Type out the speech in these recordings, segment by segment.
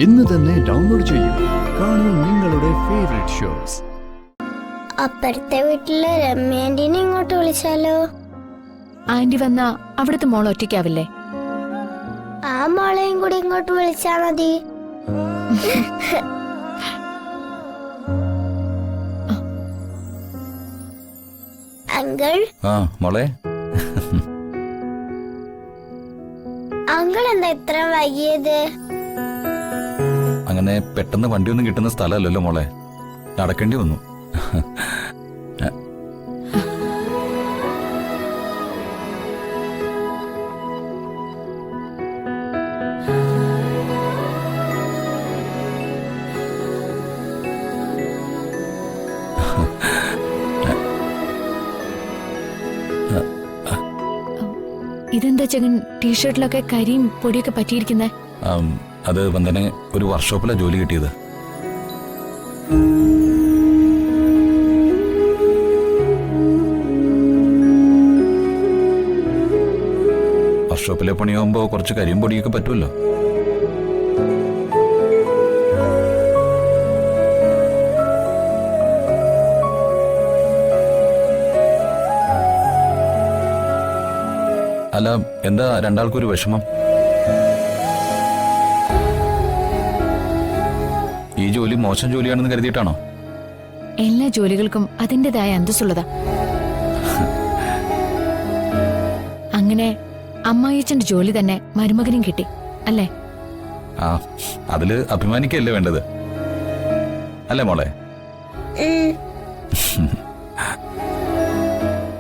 ഇന്ന് തന്നെ ഡൗൺലോഡ് ചെയ്യൂ. കാണൂ നിങ്ങളുടെ ഫേവറേറ്റ് ഷോസ്. അപ്പുറത്തെ വീട്ടിലെ രമ്യ ആന്റിനെ ഇങ്ങോട്ട് വിളിച്ചാലോ? ആന്റി വന്നാ അവിടുത്തെ മോൾ ഒറ്റയ്ക്കാവില്ലേ? ആ മോളെയും കൂടി ഇങ്ങോട്ട് വിളിച്ചാ മതി. അങ്കിൾ മോളെ, അങ്കിൾ എന്താ ഇത്ര വൈകിയത്? അങ്ങനെ പെട്ടെന്ന് വണ്ടിയൊന്നും കിട്ടുന്ന സ്ഥലമല്ലല്ലോ മോളെ, നടക്കേണ്ടി വന്നു. ഇതെന്താ ജഗൻ ടീഷർട്ടിലൊക്കെ കരിയും പൊടിയൊക്കെ പറ്റിയിരിക്കുന്നേ? അത് വന്ദന ഒരു വർക്ക്ഷോപ്പിലാണ് ജോലി കിട്ടിയത്. വർക്ക്ഷോപ്പിലെ പണിയാകുമ്പോ കുറച്ച് കരിയും പൊടിയൊക്കെ പറ്റുമല്ലോ. അല്ല, എന്താ രണ്ടാൾക്കൊരു വിഷമം? ഈ ജോലി മോശം ജോലിയാണെന്ന് കരുതിയിട്ടാണോ? എല്ലാ ജോലികൾക്കും അതിൻ്റെതായ അന്തസ്സുള്ളതാ. അങ്ങനെ അമ്മായിച്ചന്റെ ജോലി തന്നെ മരുമകനും കിട്ടി അല്ലേ? ആ, അതില് അഭിമാനിക്കല്ലേ വേണ്ടത്, അല്ലേ മോളെ?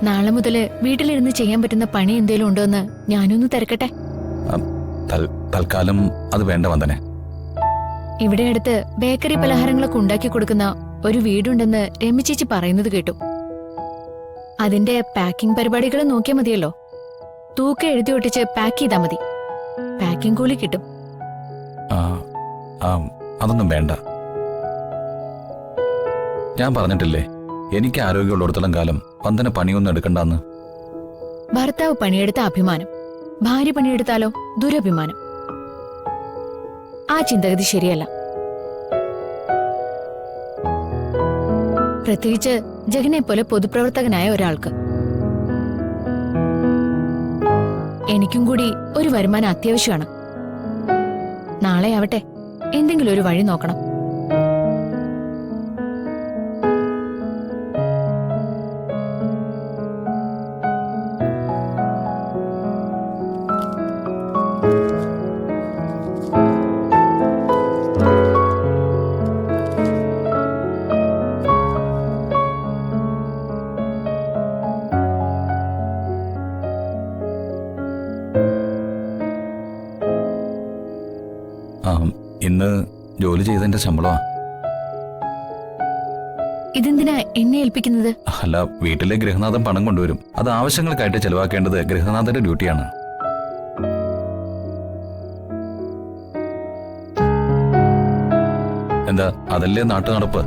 നാളെ മുതല് വീട്ടിലിരുന്ന് ചെയ്യാൻ പറ്റുന്ന പണി എന്തേലും ഉണ്ടോ എന്ന് ഞാനൊന്ന് തിരക്കട്ടെ. തൽക്കാലം അത് വേണ്ട വന്ദനെ. ഇവിടെ അടുത്ത് ബേക്കറി പലഹാരങ്ങളൊക്കെ ഉണ്ടാക്കി കൊടുക്കുന്ന ഒരു വീടുണ്ടെന്ന് രമ്യ ചേച്ചി പറയുന്നത് കേട്ടു. അതിന്റെ പാക്കിംഗ് പരിപാടികൾ നോക്കിയാൽ മതിയല്ലോ. തൂക്കം എഴുതി ഒട്ടിച്ച് പാക്ക് ചെയ്താൽ മതി. പാക്കിംഗ് കൂലി കിട്ടും. അതൊന്നും വേണ്ട. ഞാൻ പറഞ്ഞിട്ടില്ലേ, എനിക്ക് ആരോഗ്യമുള്ളിടത്തോളം കാലം വന്ദന പണിയൊന്നും എടുക്കണ്ടെന്ന്. ഭർത്താവ് പണിയെടുത്ത അഭിമാനം, ഭാര്യ പണിയെടുത്താലോ ദുരഭിമാനം. ആ ചിന്തഗതി ശരിയല്ല. പ്രത്യേകിച്ച് ജഗനെ പോലെ പൊതുപ്രവർത്തകനായ ഒരാൾക്ക്. എനിക്കും കൂടി ഒരു വരുമാനം അത്യാവശ്യമാണ്. നാളെ ആവട്ടെ, എന്തെങ്കിലും ഒരു വഴി നോക്കണം. ഇന്ന് ജോലി ചെയ്തതിന്റെ ശമ്പളമാ. ഇതെന്തിനാ എന്നെ ഏൽപ്പിക്കുന്നത്? അല്ല, വീട്ടിലെ ഗൃഹനാഥൻ പണം കൊണ്ടുവരും. അത് ആവശ്യങ്ങൾക്കായിട്ട് ചെലവാക്കേണ്ടത് ഗൃഹനാഥന്റെ ഡ്യൂട്ടിയാണ്. എന്താ, അതല്ലേ നാട്ടു നടപ്പ്?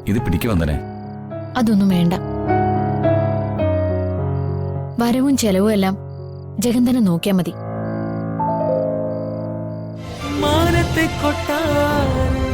ഇത് പിടിക്കു വന്ദനെ. അതൊന്നും വേണ്ട. വരവും ചെലവും എല്ലാം ജഗൻ തന്നെ നോക്കിയാ മതി. മാനത്തെ കൊട്ടാരം